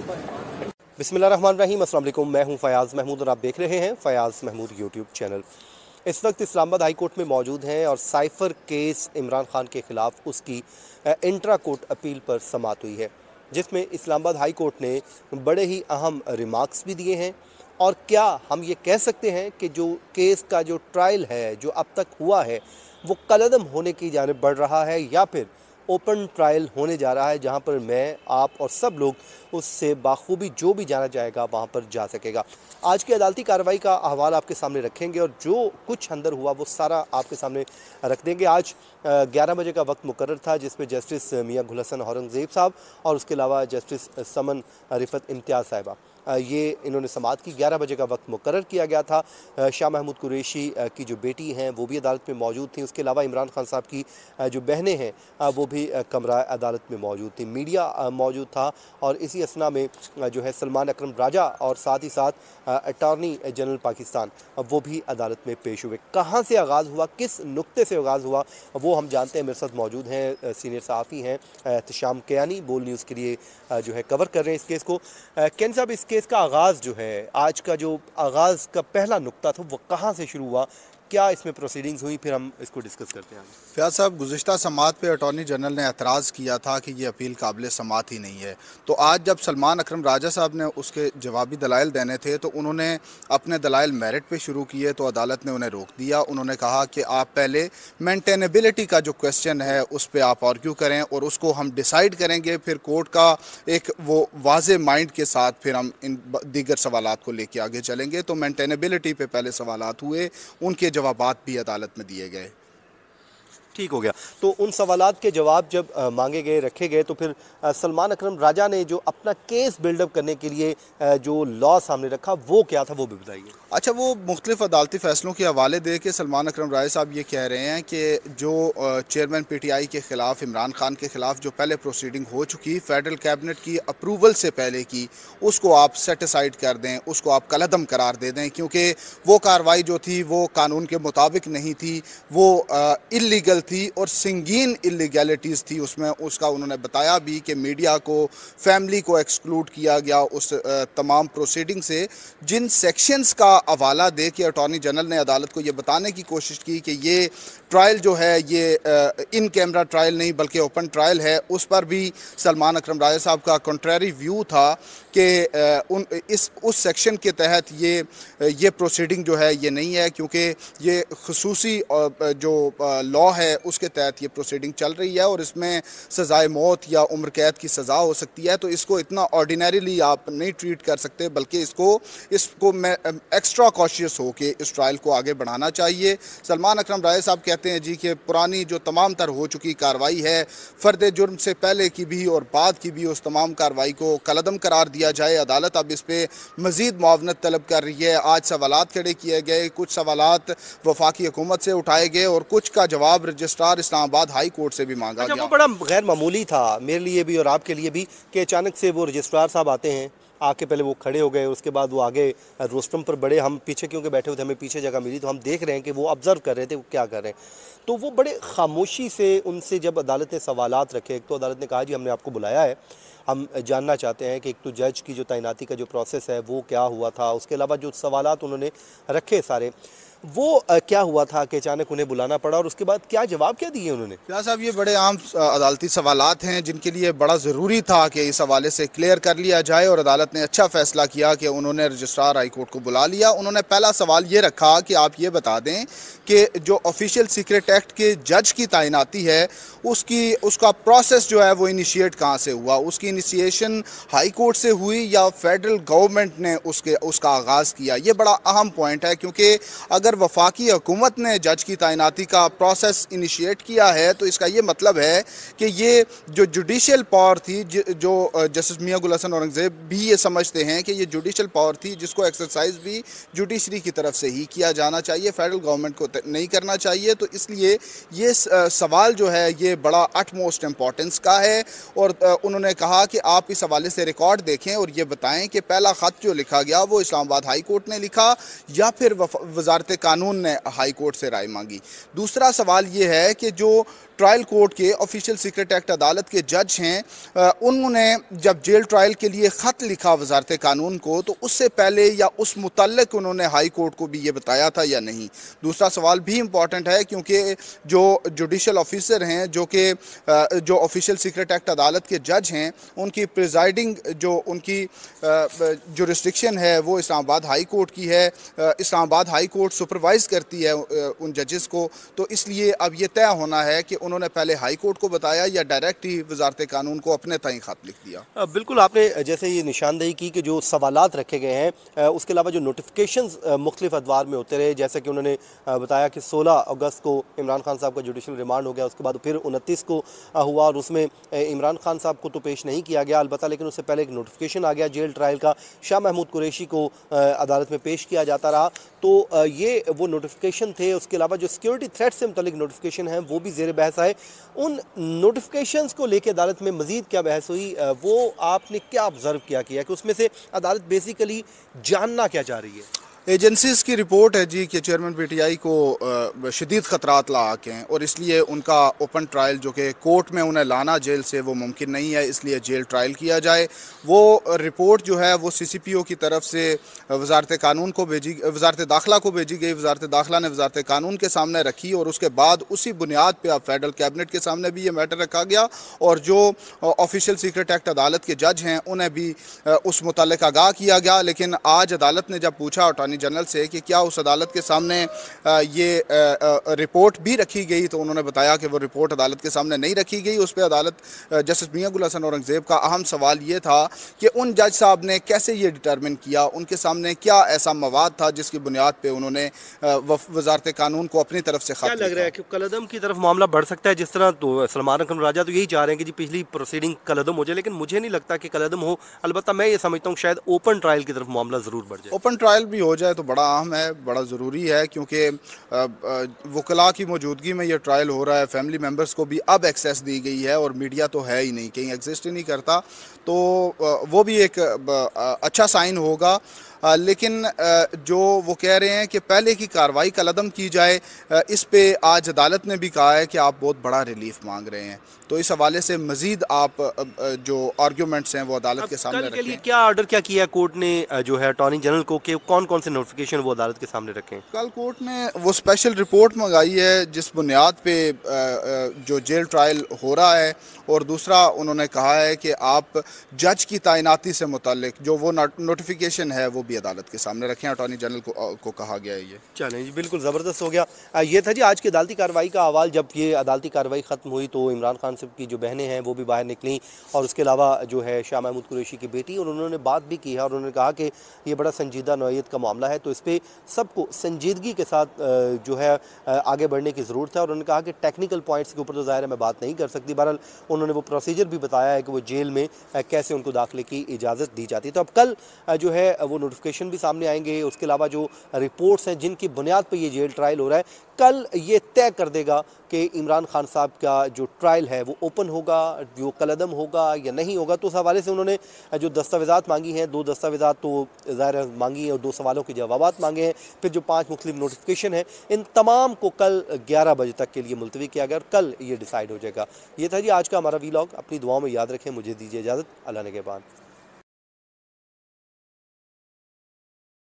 बिस्मिल्लाहिर्रहमानिर्रहीम, अस्सलाम वालेकुम। मैं हूं फ़याज़ महमूद और आप देख रहे हैं फ़याज़ महमूद यूट्यूब चैनल। इस वक्त इस्लामाबाद हाई कोर्ट में मौजूद हैं और साइफ़र केस इमरान खान के ख़िलाफ़ उसकी इंट्रा कोर्ट अपील पर समाअत हुई है, जिसमें इस्लामाबाद हाई कोर्ट ने बड़े ही अहम रिमार्क्स भी दिए हैं। और क्या हम ये कह सकते हैं कि जो केस का जो ट्रायल है, जो अब तक हुआ है, वो कलअदम होने की जानिब बढ़ रहा है या फिर ओपन ट्रायल होने जा रहा है, जहां पर मैं, आप और सब लोग उससे बाखूबी जो भी जाना चाहेगा वहां पर जा सकेगा। आज की अदालती कार्रवाई का अहवाल आपके सामने रखेंगे और जो कुछ अंदर हुआ वो सारा आपके सामने रख देंगे। आज 11 बजे का वक्त मुकर्रर था, जिसमें जस्टिस मियां गुल हसन औरंगज़ेब साहब और उसके अलावा जस्टिस समन रिफ़त इम्तियाज़ साहिबा, ये इन्होंने समाअत की। 11 बजे का वक्त मुकर्रर किया गया था। शाह महमूद कुरैशी की जो बेटी हैं वो भी अदालत में मौजूद थी। उसके अलावा इमरान खान साहब की जो बहनें हैं वो भी कमरा अदालत में मौजूद थी। मीडिया मौजूद था और इसी असना में जो है सलमान अकरम राजा और साथ ही साथ अटॉर्नी जनरल पाकिस्तान वो भी अदालत में पेश हुए। कहाँ से आगाज़ हुआ, किस नुक्ते से आगाज़ हुआ, वो हम जानते हैं। मेरे साथ मौजूद हैं सीनियर सहाफ़ी हैं एहतशाम कियानी, बोल न्यूज़ के लिए जो है कवर कर रहे हैं इस केस को। कैन साहब, इस केस का आगाज़ जो है, आज का जो आगाज़ का पहला नुक्ता था वो कहाँ से शुरू हुआ, क्या इसमें प्रोसीडिंग्स हुई, फिर हम इसको डिस्कस करते हैं। फयाज साहब, गुज़िश्ता समाअत पे अटॉर्नी जनरल ने एतराज़ किया था कि ये अपील काबिल समाअत ही नहीं है। तो आज जब सलमान अकरम राजा साहब ने उसके जवाबी दलाइल देने थे तो उन्होंने अपने दलाइल मेरिट पे शुरू किए, तो अदालत ने उन्हें रोक दिया। उन्होंने कहा कि आप पहले मेंटेनेबिलिटी का जो क्वेश्चन है उस पर आप आर्ग्यू करें और उसको हम डिसाइड करेंगे, फिर कोर्ट का एक वो वाज़े माइंड के साथ फिर हम इन दीगर सवालात को लेके आगे चलेंगे। तो मेंटेनेबिलिटी पे पहले सवालात हुए, उनके जवाबात भी अदालत में दिए गए। ठीक हो गया। तो उन सवालात के जवाब जब मांगे गए, रखे गए, तो फिर सलमान अकरम राजा ने जो अपना केस बिल्डअप करने के लिए जो लॉ सामने रखा वो क्या था, वो भी बताइए। अच्छा, वो मुख्तलिफ अदालती फ़ैसलों के हवाले दे के सलमान अकरम राय साहब ये कह रहे हैं कि जो चेयरमैन PTI के ख़िलाफ़, इमरान खान के ख़िलाफ़ जो पहले प्रोसीडिंग हो चुकी फेडरल कैबिनेट की अप्रूवल से पहले की, उसको आप सेटिसाइड कर दें, उसको आप कलअदम करार दे दें, क्योंकि वो कार्रवाई जो थी वो कानून के मुताबिक नहीं थी, वो इल्लीगल थी और संगीन इल्लीगैलिटीज़ थी उसमें। उसका उन्होंने बताया भी कि मीडिया को, फैमिली को एक्सक्लूड किया गया उस तमाम प्रोसीडिंग से। जिन सेक्शंस का हवाला दे के अटॉर्नी जनरल ने अदालत को ये बताने की कोशिश की कि ये ट्रायल जो है ये इन कैमरा ट्रायल नहीं बल्कि ओपन ट्रायल है, उस पर भी सलमान अकरम राजा साहब का कंट्रेरी व्यू था कि उस सेक्शन के तहत ये प्रोसीडिंग जो है ये नहीं है, क्योंकि ये खुसूसी जो लॉ है उसके तहत ये प्रोसीडिंग चल रही है और इसमें सज़ाए मौत या उम्र कैद की सज़ा हो सकती है। तो इसको इतना ऑर्डिनरीली आप नहीं ट्रीट कर सकते, बल्कि इसको मैं एक्स्ट्रा कॉशियस हो के इस ट्रायल को आगे बढ़ाना चाहिए। सलमान अकरम राय साहब कहते हैं जी कि पुरानी जो तमाम तर हो चुकी कार्रवाई है, फ़र्द जुर्म से पहले की भी और बाद की भी, उस तमाम कार्रवाई को कलअदम करार दिया जाए। अदालत अब इस पर मज़ीद मुआवनत तलब कर रही है। आज सवालात खड़े किए गए, कुछ सवालात वफाकी हुकूमत से उठाए गए और कुछ का जवाब रजिस्ट्रार इस्लामाबाद हाई कोर्ट से भी मांगा गया। वो बड़ा गैर मामूली था मेरे लिए भी और आपके लिए भी कि अचानक से वो रजिस्ट्रार साहब आते हैं, आके पहले वो खड़े हो गए, उसके बाद वो आगे रोस्ट्रम पर बड़े, हम पीछे क्योंकि बैठे हुए थे, हमें पीछे जगह मिली तो हम देख रहे हैं कि वो ऑब्ज़र्व कर रहे थे वो क्या कर रहे हैं। तो वो बड़े खामोशी से उनसे जब अदालत ने सवालात रखे, एक तो अदालत ने कहा जी हमने आपको बुलाया है, हम जानना चाहते हैं कि एक तो जज की जो तैनाती का जो प्रोसेस है वो क्या हुआ था, उसके अलावा जो सवालात उन्होंने रखे सारे वो क्या हुआ था कि अचानक उन्हें बुलाना पड़ा और उसके बाद क्या जवाब क्या दिए उन्होंने। क्या साहब, ये बड़े आम अदालती सवालात हैं जिनके लिए बड़ा ज़रूरी था कि इस हवाले से क्लियर कर लिया जाए और अदालत ने अच्छा फ़ैसला किया कि उन्होंने रजिस्ट्रार हाई कोर्ट को बुला लिया। उन्होंने पहला सवाल ये रखा कि आप ये बता दें कि जो ऑफिशियल सीक्रेट एक्ट के जज की तैनाती है उसका प्रोसेस जो है वो इनिशिएट कहाँ से हुआ, उसकी इनिशिएशन हाई कोर्ट से हुई या फेडरल गवर्नमेंट ने उसका आगाज़ किया। ये बड़ा अहम पॉइंट है, क्योंकि अगर वफाकी हुकूमत ने जज की तैनाती का प्रोसेस इनिशिएट किया है तो इसका ये मतलब है कि ये जो जुडिशल पावर थी, जो जस्टिस मियां गुल हसन औरंगज़ेब भी ये समझते हैं कि ये जुडिशल पावर थी जिसको एक्सरसाइज भी जुडिशरी की तरफ से ही किया जाना चाहिए, फेडरल गवर्नमेंट को नहीं करना चाहिए। तो इसलिए ये सवाल जो है ये बड़ा अटमोस्ट इम्पॉर्टेंस का है और उन्होंने कहा कि आप इस हवाले से रिकॉर्ड देखें और ये बताएं कि पहला ख़त जो लिखा गया वो इस्लामाबाद हाई कोर्ट ने लिखा या फिर वजारत कानून ने हाई कोर्ट से राय मांगी। दूसरा सवाल ये है कि जो ट्रायल कोर्ट के ऑफिशियल सीक्रेट एक्ट अदालत के जज हैं, उन्होंने जब जेल ट्रायल के लिए ख़त लिखा वजारत कानून को, तो उससे पहले या उस मुतल्लिक उन्होंने हाई कोर्ट को भी ये बताया था या नहीं। दूसरा सवाल भी इम्पॉर्टेंट है, क्योंकि जो जुडिशल ऑफिसर हैं, जो ऑफिशियल सीक्रेट एक्ट अदालत के जज हैं, उनकी प्रिजाइडिंग जो उनकी जुरिस्डिक्शन है वो इस्लामाबाद हाई कोर्ट की है। इस्लामाबाद हाई कोर्ट सुपरवाइज करती है उन जजेस को। तो इसलिए अब ये तय होना है कि उन्होंने पहले हाई कोर्ट को बताया या डायरेक्ट ही वजारत कानून को अपने ताईं खत लिख दिया। बिल्कुल, आपने जैसे ये निशानदेही की कि जो सवालात रखे गए हैं, उसके अलावा जो नोटिफिकेशंस मुख्तलिफ अदवार में होते रहे, जैसे कि उन्होंने बताया कि 16 अगस्त को इमरान खान साहब का जुडिशल रिमांड हो गया, उसके बाद फिर 29 को हुआ और उसमें इमरान खान साहब को तो पेश नहीं किया गया, अलबत्ता लेकिन उससे पहले एक नोटिफिकेशन आ गया जेल ट्रायल का, शाह महमूद कुरैशी को अदालत में पेश किया जाता रहा। तो ये वो नोटिफिकेशन थे। उसके अलावा जो सिक्योरिटी थ्रेट से मुतल्लिक नोटिफिकेशन है वो भी ज़ेर बहस आए। उन नोटिफिकेशंस को लेकर अदालत में मज़ीद क्या बहस हुई, वो आपने क्या ऑब्ज़र्व किया कि उसमें से अदालत बेसिकली जानना क्या चाह रही है? एजेंसीज़ की रिपोर्ट है जी कि चेयरमैन पीटीआई को शदीद ख़तरात लाक हैं और इसलिए उनका ओपन ट्रायल जो कि कोर्ट में उन्हें लाना जेल से वो मुमकिन नहीं है, इसलिए जेल ट्रायल किया जाए। वो रिपोर्ट जो है वो CCPO की तरफ से वजारत कानून को वजारत दाखिला को भेजी गई। वजारत दाखिला ने वजारत कानून के सामने रखी और उसके बाद उसी बुनियाद पर अब फेडरल कैबिनेट के सामने भी ये मैटर रखा गया और जो ऑफिशियल सीक्रेट एक्ट अदालत के जज हैं उन्हें भी उस मुतालिक आगाह किया गया। लेकिन आज अदालत ने जब पूछा अटॉर्नी जनरल से कि क्या उस अदालत के सामने ये रिपोर्ट भी रखी गई, तो उन्होंने बताया कि वो रिपोर्ट अदालत के सामने नहीं रखी गई। उस पर अदालत जस्टिस मियां गुल हसन औरंगज़ेब का अहम सवाल ये था कि उन जज साहब ने कैसे ये डिटरमिन किया, उनके सामने क्या ऐसा मवाद था जिसकी बुनियाद पर उन्होंने वजारत कानून को अपनी तरफ से क्या लग रहा है कि कलअदम की तरफ मामला बढ़ सकता है? जिस तरह तो सलमान अकरम राजा तो यही चाह रहे हैं कि जी पिछली प्रोसीडिंग कलअदम हो जाए, लेकिन मुझे नहीं लगता कि कलअदम हो। अलबत्ता मैं ये समझता हूँ शायद ओपन ट्रायल की तरफ मामला ज़रूर बढ़ जाए। ओपन ट्रायल भी हो जाए तो बड़ा अहम है, बड़ा ज़रूरी है, क्योंकि वकला की मौजूदगी में ये ट्रायल हो रहा है। फैमिली मेम्बर्स को भी अब एक्सेस दी गई है और मीडिया तो है ही नहीं, कहीं एग्जिस्ट ही नहीं करता, तो वो भी एक अच्छा साइन होगा। लेकिन जो वो कह रहे हैं कि पहले की कार्रवाई कलअदम की जाए, इस पे आज अदालत ने भी कहा है कि आप बहुत बड़ा रिलीफ मांग रहे हैं, तो इस हवाले से मज़ीद आप जो आर्ग्यूमेंट्स हैं वो अदालत के सामने रखें। के लिए क्या ऑर्डर क्या किया कोर्ट ने जो है अटॉर्नी जनरल को कि कौन कौन से नोटिफिकेशन वो अदालत के सामने रखें? कल कोर्ट ने वो स्पेशल रिपोर्ट मंगाई है जिस बुनियाद पे जो जेल ट्रायल हो रहा है, और दूसरा उन्होंने कहा है कि आप जज की तैनाती से मुतालिक जो वो नोटिफिकेशन है वो भी अदालत के सामने रखें। अटॉर्नी जनरल को कहा गया है। ये चलें जी, बिल्कुल ज़बरदस्त हो गया। ये था जी आज की अदालती कार्रवाई का अहवाल। जब ये अदालती कार्रवाई ख़त्म हुई तो इमरान खान साहब की जो बहनें हैं वो भी बाहर निकली और उसके अलावा जो है शाह महमूद कुरैशी की बेटी, और उन्होंने बात भी की है और उन्होंने कहा कि ये बड़ा संजीदा नौइयत का मामला है, तो इस पर सबको संजीदगी के साथ जो है आगे बढ़ने की ज़रूरत है। और उन्होंने कहा कि टेक्निकल पॉइंट्स के ऊपर तो ज़ाहिर है मैं बात नहीं कर सकती, बहरहाल उन्होंने वो प्रोसीजर भी बताया है कि वो जेल में कैसे उनको दाखिले की इजाज़त दी जाती है। तो अब कल जो है वो नोटिफिकेशन भी सामने आएंगे, उसके अलावा जो रिपोर्ट्स हैं जिनकी बुनियाद पर ये जेल ट्रायल हो रहा है, कल ये तय कर देगा कि इमरान खान साहब का जो ट्रायल है वो ओपन होगा, जो कलअदम होगा या नहीं होगा। तो उस हवाले से उन्होंने जो दस्तावेज़ात मांगी हैं, 2 दस्तावेज़ात तो ज़ाहिर मांगी हैं और 2 सवालों के जवाबात मांगे हैं, फिर जो 5 मुख्तलिफ नोटिफिकेशन हैं, इन तमाम को कल 11 बजे तक के लिए मुलतवी किया गया और कल ये डिसाइड हो जाएगा। ये था जी आज का हमारा वीलॉग। अपनी दुआओं में याद रखें। मुझे दीजिए इजाज़त। अल्लाह ने के बाद।